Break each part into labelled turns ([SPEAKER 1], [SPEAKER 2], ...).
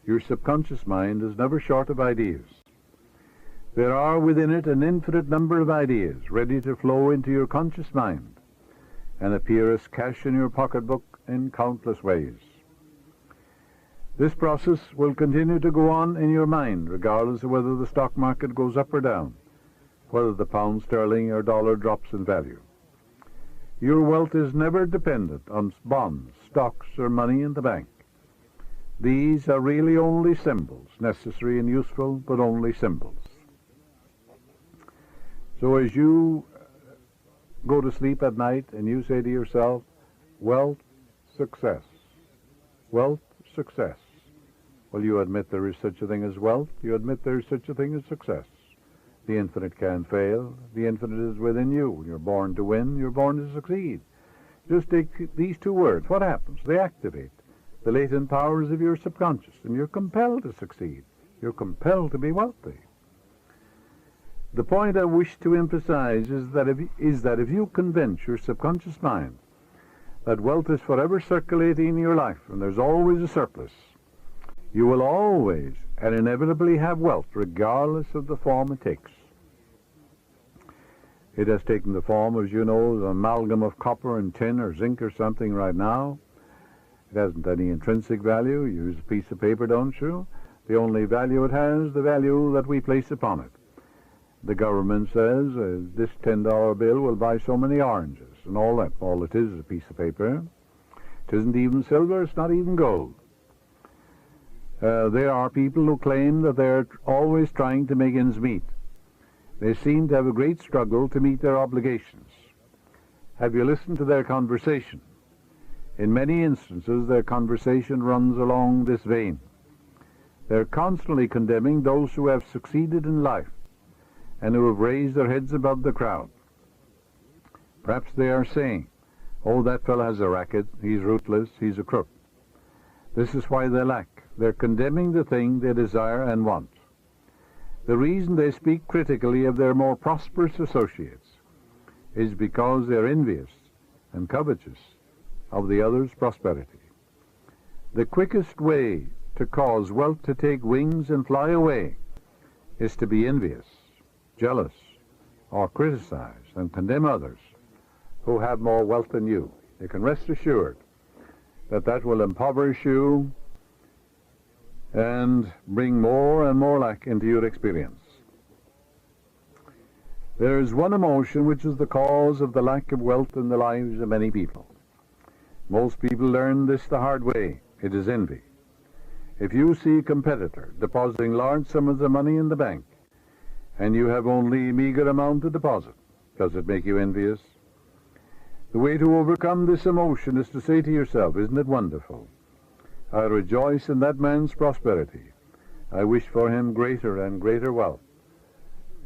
[SPEAKER 1] Your subconscious mind is never short of ideas. There are within it an infinite number of ideas ready to flow into your conscious mind and appear as cash in your pocketbook in countless ways. This process will continue to go on in your mind regardless of whether the stock market goes up or down, whether the pound sterling or dollar drops in value. Your wealth is never dependent on bonds, stocks, or money in the bank. These are really only symbols, necessary and useful, but only symbols. So as you go to sleep at night and you say to yourself, wealth, success, wealth, success. Well, you admit there is such a thing as wealth. You admit there is such a thing as success. The infinite can't fail. The infinite is within you. You're born to win. You're born to succeed. Just take these two words. What happens? They activate the latent powers of your subconscious, and you're compelled to succeed. You're compelled to be wealthy. The point I wish to emphasize is that if you convince your subconscious mind that wealth is forever circulating in your life and there's always a surplus, you will always and inevitably have wealth regardless of the form it takes. It has taken the form, as you know, an amalgam of copper and tin or zinc or something right now. It hasn't any intrinsic value. You use a piece of paper, don't you? The only value it has, the value that we place upon it. The government says this $10 bill will buy so many oranges and all that. All it is a piece of paper. It isn't even silver, it's not even gold. There are people who claim that they're always trying to make ends meet. They seem to have a great struggle to meet their obligations. Have you listened to their conversation? In many instances, their conversation runs along this vein. They're constantly condemning those who have succeeded in life and who have raised their heads above the crowd. Perhaps they are saying, oh, that fellow has a racket, he's ruthless, he's a crook. This is why they lack. They're condemning the thing they desire and want. The reason they speak critically of their more prosperous associates is because they're envious and covetous of the other's prosperity. The quickest way to cause wealth to take wings and fly away is to be envious, jealous, or criticize and condemn others who have more wealth than you. You can rest assured that that will impoverish you and bring more and more lack into your experience. There is one emotion which is the cause of the lack of wealth in the lives of many people. Most people learn this the hard way. It is envy. If you see a competitor depositing large sums of money in the bank and you have only a meager amount to deposit, does it make you envious? The way to overcome this emotion is to say to yourself, isn't it wonderful? I rejoice in that man's prosperity. I wish for him greater and greater wealth.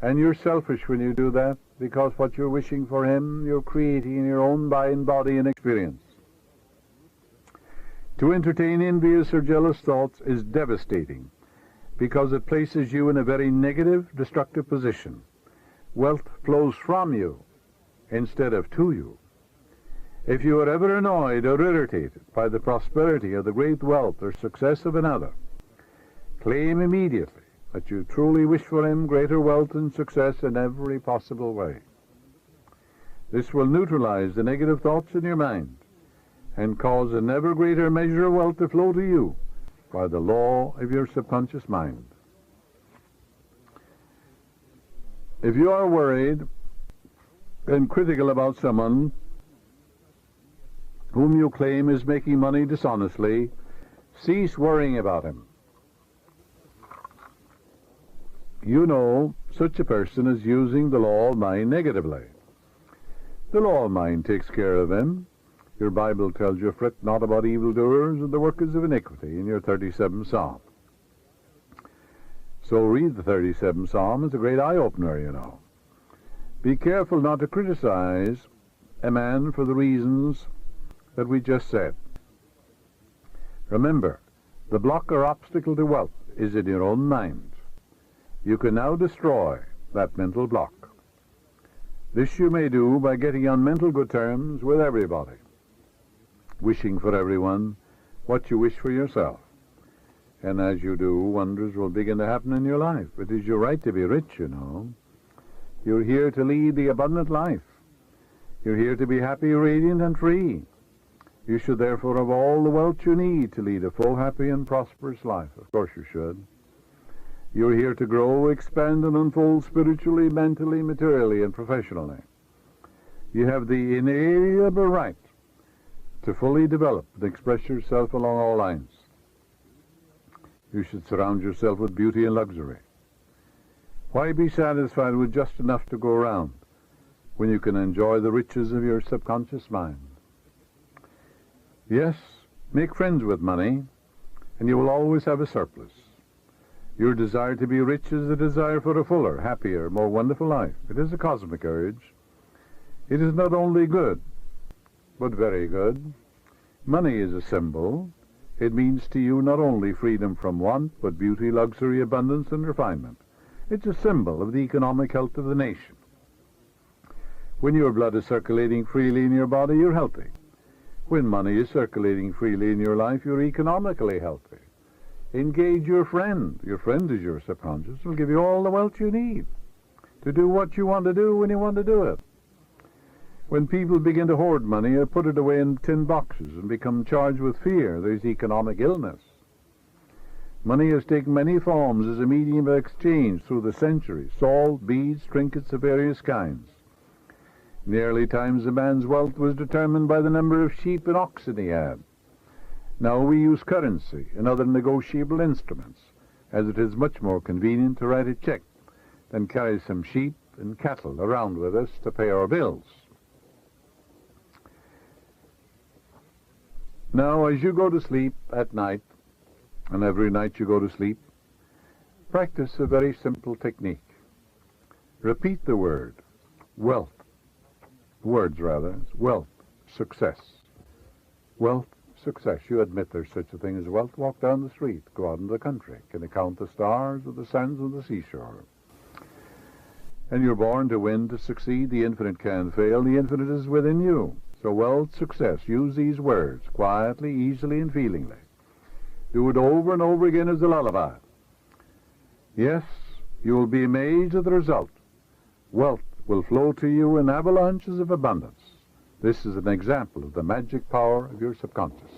[SPEAKER 1] And you're selfish when you do that, because what you're wishing for him, you're creating in your own mind, body, and experience. To entertain envious or jealous thoughts is devastating, because it places you in a very negative, destructive position. Wealth flows from you instead of to you. If you are ever annoyed or irritated by the prosperity or the great wealth or success of another, claim immediately that you truly wish for him greater wealth and success in every possible way. This will neutralize the negative thoughts in your mind and cause an ever greater measure of wealth to flow to you by the law of your subconscious mind. If you are worried and critical about someone whom you claim is making money dishonestly, cease worrying about him. You know such a person is using the law of mind negatively. The law of mind takes care of him. Your Bible tells you, fret not about evildoers and the workers of iniquity in your 37th Psalm. So read the 37th Psalm. It's a great eye-opener, you know. Be careful not to criticize a man for the reasons that we just said. Remember, the block or obstacle to wealth is in your own mind. You can now destroy that mental block. This you may do by getting on mental good terms with everybody, wishing for everyone what you wish for yourself. And as you do, wonders will begin to happen in your life. It is your right to be rich, you know. You're here to lead the abundant life. You're here to be happy, radiant, and free. You should therefore have all the wealth you need to lead a full, happy, and prosperous life. Of course you should. You're here to grow, expand, and unfold spiritually, mentally, materially, and professionally. You have the inalienable right to fully develop and express yourself along all lines. You should surround yourself with beauty and luxury. Why be satisfied with just enough to go around when you can enjoy the riches of your subconscious mind? Yes, make friends with money, and you will always have a surplus. Your desire to be rich is the desire for a fuller, happier, more wonderful life. It is a cosmic urge. It is not only good, but very good. Money is a symbol. It means to you not only freedom from want, but beauty, luxury, abundance, and refinement. It's a symbol of the economic health of the nation. When your blood is circulating freely in your body, you're healthy. When money is circulating freely in your life, you're economically healthy. Engage your friend. Your friend is your subconscious. Will give you all the wealth you need to do what you want to do when you want to do it. When people begin to hoard money or put it away in tin boxes and become charged with fear, there's economic illness. Money has taken many forms as a medium of exchange through the centuries: salt, beads, trinkets of various kinds. In the early times, a man's wealth was determined by the number of sheep and oxen he had. Now we use currency and other negotiable instruments, as it is much more convenient to write a check than carry some sheep and cattle around with us to pay our bills. Now, as you go to sleep at night, and every night you go to sleep, practice a very simple technique. Repeat the word, wealth. Words, rather. Wealth, success. Wealth, success. You admit there's such a thing as wealth. Walk down the street. Go out into the country. Can you count the stars or the sands of the seashore? And you're born to win, to succeed. The infinite can't fail. The infinite is within you. So wealth, success. Use these words quietly, easily, and feelingly. Do it over and over again as a lullaby. Yes, you will be amazed at the result. Wealth will flow to you in avalanches of abundance. This is an example of the magic power of your subconscious.